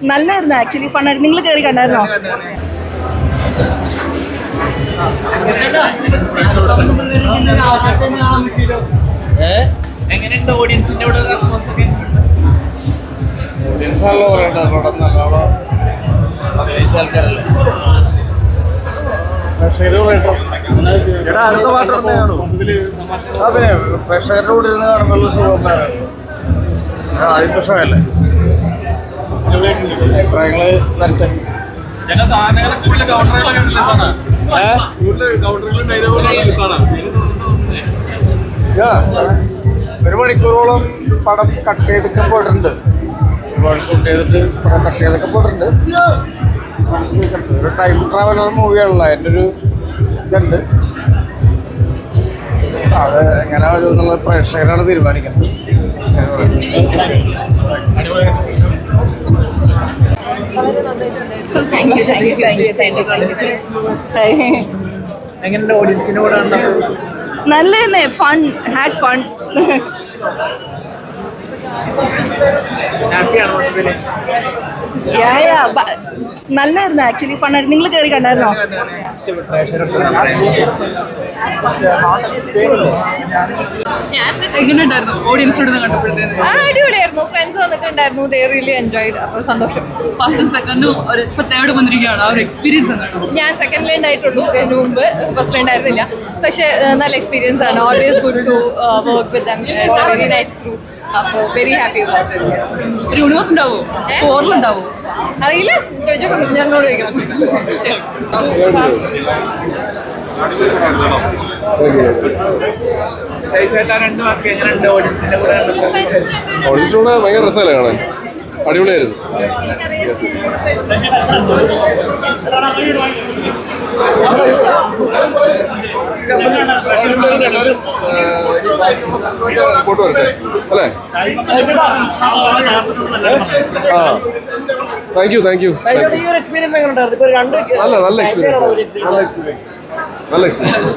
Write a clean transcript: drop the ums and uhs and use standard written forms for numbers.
നല്ലായിരുന്നു ആക്ച്വലി ഫണ്ണായിരുന്നു. നിങ്ങൾ കയറി കണ്ടായിരുന്നോ? എങ്ങനെയുണ്ട് ഓഡിയൻസിന്റെ കൂടെ റെസ്പോൺസ് ഒക്കെ? ഓഡിയൻസ് ആണല്ലോ പറയേണ്ടത്. പടം നല്ല അവിടെ അഭിനയിച്ച ആൾക്കാരല്ലേ. പിന്നെ പ്രേക്ഷകരുടെ കൂടെ ഇരുന്ന് കാണുമ്പോൾ സുഖമാണ്. ആദ്യത്തെ ഷോ അല്ലേ. അഭിപ്രായങ്ങള് വരട്ടെ. ഒരു മണിക്കൂറോളം പടം കട്ട് ചെയ്തൊക്കെ പോയിട്ടുണ്ട്. ഒരുപാട് ഷൂട്ട് ചെയ്തിട്ട് പടം കട്ട് ചെയ്തൊക്കെ പോയിട്ടുണ്ട്. ഒരു ടൈം ട്രാവലർ മൂവിയാണല്ലോ, അതിൻ്റെ ഒരു ഇതുണ്ട്. അത് എങ്ങനെ വരും എന്നുള്ളത് പ്രേക്ഷകരാണ് തീരുമാനിക്കുന്നത്. എങ്ങനെയുണ്ട് ഓഡിയൻസിന്റെ കൂടെ? നല്ല തന്നെ. Fun, had fun. നല്ലായിരുന്നു ആക്ച്വലി ഫണ്ണായിരുന്നു. നിങ്ങൾ കയറി കണ്ടായിരുന്നോ? എങ്ങനെയുണ്ടായിരുന്നു ഓഡിയൻസിനോട് കണ്ടപ്പോഴത്തേക്ക്? അടിപൊളിയായിരുന്നു. ഫ്രണ്ട്സ് വന്നിട്ടുണ്ടായിരുന്നു. They really enjoyed. അപ്പോൾ സന്തോഷം. ഫസ്റ്റും സെക്കൻഡും ഒരു ഇപ്പൊ തേർഡ് വന്നിരിക്കുകയാണ്. ആ ഒരു എക്സ്പീരിയൻസ് എന്താണ്? ഞാൻ സെക്കൻഡിൽ ഉണ്ടായിട്ടുള്ളൂ, ഇതിനു മുമ്പ് ഫസ്റ്റിൽ ഉണ്ടായിരുന്നില്ല. പക്ഷേ നല്ല എക്സ്പീരിയൻസ് ആണ്. Always good to work with them. It's a very nice group. അപ്പോൾ വെരി ഹാപ്പി അബൌട്ട് ഇറ്റ്. ഒരു യൂണിവേഴ്സ് ഉണ്ടാവോ? ഫോറിലുണ്ടാവോ? അറിയില്ല, ചോദിച്ചോക്കെ ഞാനോട് ചോദിക്കണം. ഓഡിയൻസിനോട് ഭയങ്കര രസമല്ലേ കാണാൻ? അടിപൊളിയായിരുന്നു. എല്ലാവരും റിപ്പോർട്ട് വരട്ടെ അല്ലേ? Thank you. നല്ല എക്സ്പീരിയൻസ്.